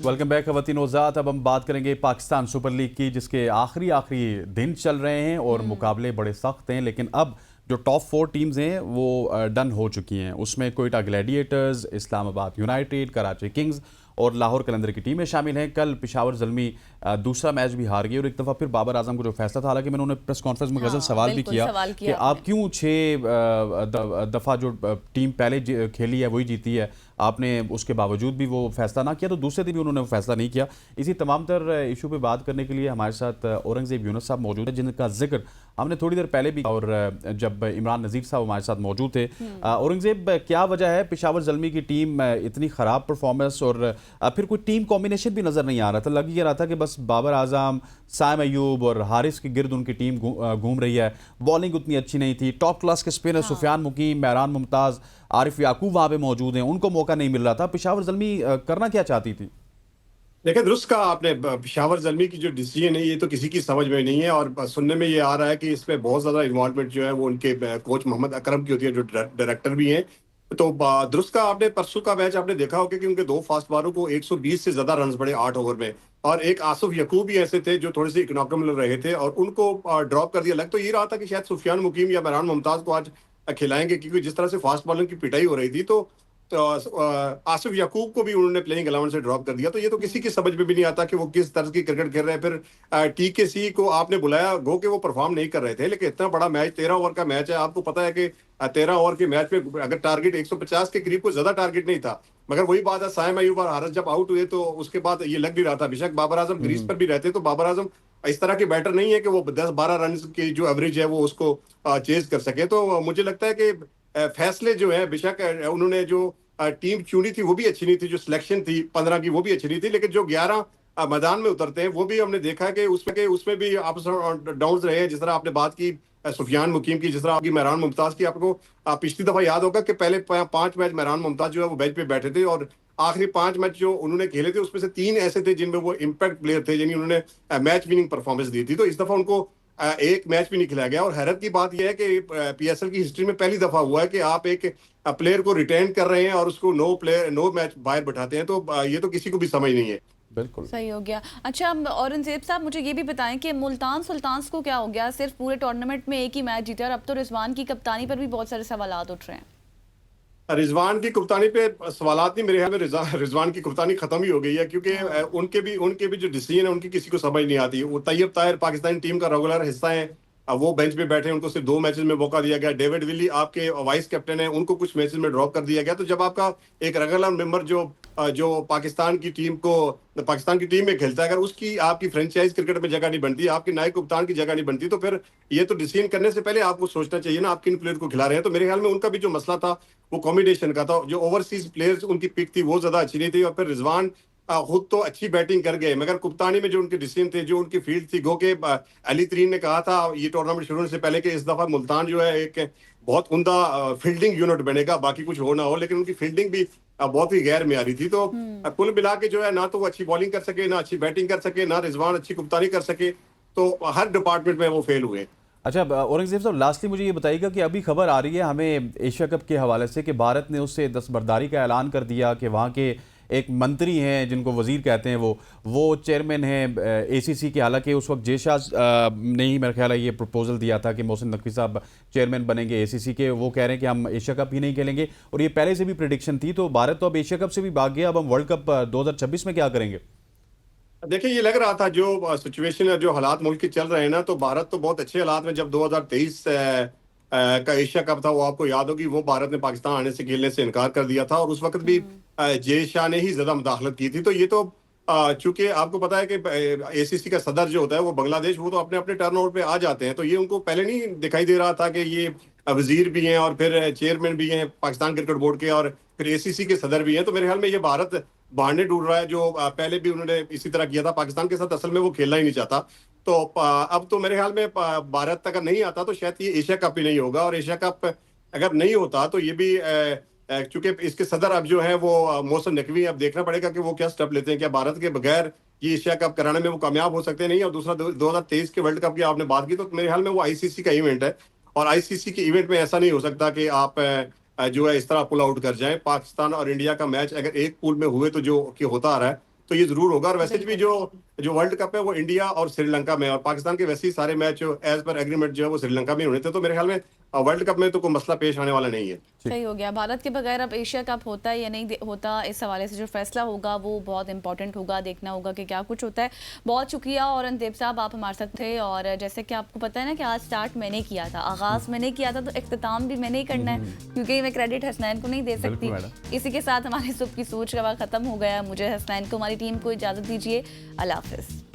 Welcome back खवातीन वज़ात। अब हम बात करेंगे पाकिस्तान सुपर लीग की, जिसके आखिरी दिन चल रहे हैं और मुकाबले बड़े सख्त हैं। लेकिन अब जो टॉप 4 टीम्स हैं वो डन हो चुकी हैं। उसमें Quetta Gladiators, Islamabad United, Karachi Kings और लाहौर कलंदर की टीमें शामिल हैं। कल पेशावर ज़ल्मी दूसरा मैच भी हार गई और एक दफ़ा फिर बाबर आजम को जो फैसला था, हालांकि मैंने उन्हें प्रेस कॉन्फ्रेंस में गज़ल सवाल भी किया कि आप क्यों 6 दफ़ा जो टीम पहले खेली है वही जीती है, आपने उसके बावजूद भी वो फैसला ना किया, तो दूसरे दिन भी उन्होंने फैसला नहीं किया। इसी तमाम तर इशू पे बात करने के लिए हमारे साथ औरंगजेब यूनुस साहब मौजूद है, जिनका जिक्र हमने थोड़ी देर पहले भी, और जब इमरान नज़ीर साहब हमारे साथ मौजूद थे। औरंगजेब, क्या वजह है पेशावर ज़ल्मी की टीम इतनी ख़राब परफॉर्मेंस, और फिर कोई टीम कॉम्बिनेशन भी नज़र नहीं आ रहा था। लग ही रहा था कि बस बाबर आजम, साइम अयूब और हारिस के गिर्द उनकी टीम घूम रही है। बॉलिंग उतनी अच्छी नहीं थी। टॉप क्लास के स्पिनर सुफियान मुकीम, मेहरान मुमताज़, आरिफ याकूब वहाँ पे मौजूद हैं, उनको मौका नहीं मिल रहा था। पेशावर ज़ल्मी करना क्या चाहती थी? देखिए, दुरुस्त कहा आपने। पेशावर ज़ल्मी की जो डिसीजन है ये तो किसी की समझ में नहीं है, और सुनने में ये आ रहा है कि इसमें बहुत ज़्यादा इन्वॉल्वमेंट जो है वो उनके कोच मोहम्मद अकरम की होती है, जो डायरेक्टर भी हैं। तो दुरुस्त कहा आपने। परसों का मैच आपने देखा होगा कि उनके 2 फास्ट बॉलरों को 120 से ज़्यादा रन पड़े 8 ओवर में, और एक आसिफ यकूब भी ऐसे थे जो थोड़े से इकोनॉमिकल रहे थे और उनको ड्रॉप कर दिया। लग तो ये रहा था कि शायद सुफियान मुकीम या मेहरान मुमताज़ को आज खिलाएंगे, क्योंकि जिस तरह से फास्ट बॉलिंग की पिटाई हो रही थी, तो आसिफ याकूब को भी उन्होंने प्लेइंग 11 से ड्रॉप कर दिया। तो ये तो किसी की समझ में भी नहीं आता कि वो किस तरह की क्रिकेट खेल रहे हैं। फिर टीकेसी को आपने बुलाया, गो के वो परफॉर्म नहीं कर रहे थे, लेकिन इतना बड़ा मैच, 13 ओवर का मैच है, आपको पता है कि 13 ओवर के मैच में अगर टारगेट 150 के करीब, को ज्यादा टारगेट नहीं था। मगर वही बात है, साइम अयूब और हारिस जब आउट हुए तो उसके बाद ये लग भी रहा था, बेशक बाबर आजम क्रीज पर भी रहते, तो बाबर आजम इस तरह के बैटर नहीं है कि वो 10-12 रन की जो एवरेज है वो उसको चेज कर सके। तो मुझे लगता है कि फैसले जो है, बेशक उन्होंने जो टीम चुनी थी वो भी अच्छी नहीं थी, जो सिलेक्शन थी 15 की वो भी अच्छी नहीं थी, लेकिन जो 11 मैदान में उतरते हैं वो भी हमने देखा कि उसमें भी अप्स और डाउन्स रहे हैं। जिस तरह आपने बात की सुफियान मुकीम की, जिस तरह आपकी मेहरान मुमताज की, आपको पिछली दफा याद होगा कि पहले 5 मैच मेहरान मुमताज जो है वो बेंच पे बैठे थे, और आखिरी 5 मैच जो उन्होंने खेले थे उसमें से 3 ऐसे थे जिनमें वो इम्पैक्ट प्लेयर थे, जिन्हें उन्होंने मैच विनिंग परफॉर्मेंस दी थी। तो इस दफा उनको एक मैच भी नहीं खिलाया गया। और हैरत की बात यह है कि पीएसएल की हिस्ट्री में पहली दफा हुआ है कि आप एक प्लेयर को रिटेन कर रहे हैं और उसको नो मैच बाहर बैठाते हैं। तो ये तो किसी को भी समझ नहीं है। बिल्कुल सही हो गया। अच्छा औरंगजेब साहब, मुझे ये भी बताएं कि मुल्तान सुल्तान्स को क्या हो गया? सिर्फ पूरे टूर्नामेंट में एक ही मैच जीता, और अब तो रिजवान की कप्तानी पर भी बहुत सारे सवालात उठ रहे हैं। रिजवान की कप्तानी पे सवालात नहीं, मेरे ख्याल में रिजवान की कप्तानी खत्म ही हो गई है, क्योंकि उनके भी जो डिसीजन है उनकी किसी को समझ नहीं आती। वो तैयब ताहिर पाकिस्तानी टीम का रेगुलर हिस्सा है, अब वो बेंच पे बैठे, उनको सिर्फ 2 मैचेस में मौका दिया गया। डेविड विली आपके वाइस कैप्टन है, उनको कुछ मैचेस में ड्रॉप कर दिया गया। तो जब आपका एक रेगुलर मेंबर जो पाकिस्तान की टीम में खेलता है, अगर उसकी आपकी फ्रेंचाइज क्रिकेट में जगह नहीं बनती, आपके नायक कप्तान की जगह नहीं बनती, तो फिर ये तो डिसीजन करने से पहले आपको सोचना चाहिए ना आप किन प्लेयर को खिला रहे हैं। तो मेरे ख्याल में उनका भी जो मसला था वो कॉम्बिनेशन का था। जो ओवरसीज प्लेयर्स उनकी पिक थी वो ज्यादा अच्छी नहीं थी, और फिर रिजवान खुद तो अच्छी बैटिंग कर गए, मगर कप्तानी में जो उनके डिसीजन थे, जो उनकी फील्ड थी, गो के अली तरीन ने कहा था ये टूर्नामेंट शुरू होने से पहले कि इस दफा मुल्तान जो है एक बहुत उमदा फील्डिंग यूनिट बनेगा, बाकी कुछ हो ना हो, लेकिन उनकी फील्डिंग भी बहुत ही गैर मेयारी थी। तो कुल मिला के जो है, ना तो वो अच्छी बॉलिंग कर सके, ना अच्छी बैटिंग कर सके, ना रिजवान अच्छी कप्तानी कर सके, तो हर डिपार्टमेंट में वो फेल हुए। अच्छा औरंगजेब साहब, लास्टली मुझे ये बताइएगा कि अभी खबर आ रही है हमें एशिया कप के हवाले से कि भारत ने उससे दस्तबरदारी का ऐलान कर दिया कि वहाँ के एक मंत्री हैं जिनको वजीर कहते हैं, वो चेयरमैन हैं एसीसी के। हालांकि उस वक्त जेशा ने ही मेरा ख्याल है ये प्रपोजल दिया था कि मोहसिन नकवी साहब चेयरमैन बनेंगे एसीसी के। वो कह रहे हैं कि हम एशिया कप ही नहीं खेलेंगे, और ये पहले से भी प्रिडिक्शन थी। तो भारत तो अब एशिया कप से भी भाग गया, अब हम वर्ल्ड कप 2026 में क्या करेंगे? देखिए, ये लग रहा था जो सिचुएशन है, जो हालात मुल्क के चल रहे हैं ना, तो भारत तो बहुत अच्छे हालात में, जब 2023 का एशिया कप था, वो आपको याद होगी, वो भारत ने पाकिस्तान आने से खेलने से इनकार कर दिया था, और उस वक्त भी जय शाह ने ही ज्यादा मुदाखलत की थी। तो ये तो चूंकि आपको पता है कि एसीसी का सदर जो होता है वो बांग्लादेश, वो तो अपने अपने टर्नओवर पे आ जाते हैं, तो ये उनको पहले नहीं दिखाई दे रहा था कि ये वजीर भी हैं और फिर चेयरमैन भी हैं पाकिस्तान क्रिकेट बोर्ड के, और फिर एसीसी के सदर भी हैं। तो मेरे ख्याल में ये भारत बहाने ढूंढ रहा है, जो पहले भी उन्होंने इसी तरह किया था पाकिस्तान के साथ, असल में वो खेलना ही नहीं चाहता। तो अब तो मेरे ख्याल में भारत अगर नहीं आता तो शायद ये एशिया कप ही नहीं होगा, और एशिया कप अगर नहीं होता तो ये भी चूंकि इसके सदर अब जो है वो मोहसिन नकवी, अब देखना पड़ेगा कि वो क्या स्टेप लेते हैं, क्या भारत के बगैर ये एशिया कप कराने में वो कामयाब हो सकते नहीं। और दूसरा 2023 के वर्ल्ड कप की आपने बात की, तो मेरे ख्याल में वो आईसीसी का इवेंट है, और आईसीसी के इवेंट में ऐसा नहीं हो सकता कि आप जो है इस तरह पुल आउट कर जाएं। पाकिस्तान और इंडिया का मैच अगर एक पूल में हुए तो जो कि होता आ रहा है, तो ये जरूर होगा। और वैसे भी जो वर्ल्ड कप है वो इंडिया और श्रीलंका में, और पाकिस्तान के वैसे ही सारे मैच एज पर एग्रीमेंट जो है वो श्रीलंका में होने थे, तो मेरे ख्याल में वर्ल्ड कप में तो कोई मसला पेश आने वाला नहीं है। सही हो गया। भारत के बगैर अब एशिया कप होता है या नहीं होता, इस हवाले से जो फैसला होगा वो बहुत इंपॉर्टेंट होगा, देखना होगा कि क्या कुछ होता है। बहुत शुक्रिया औरंगजेब साहब, आप हमारे साथ थे। और जैसे कि आपको पता है ना कि आज स्टार्ट मैंने किया था, आगाज़ मैंने किया था, तो इख्तिताम भी मैंने ही करना है, क्योंकि मैं क्रेडिट हसनैन को नहीं दे सकती। इसी के साथ हमारी सुबह की सोच का वक्त खत्म हो गया। मुझे, हसनैन को, हमारी टीम को इजाज़त दीजिए। अल्लाह हाफिज़।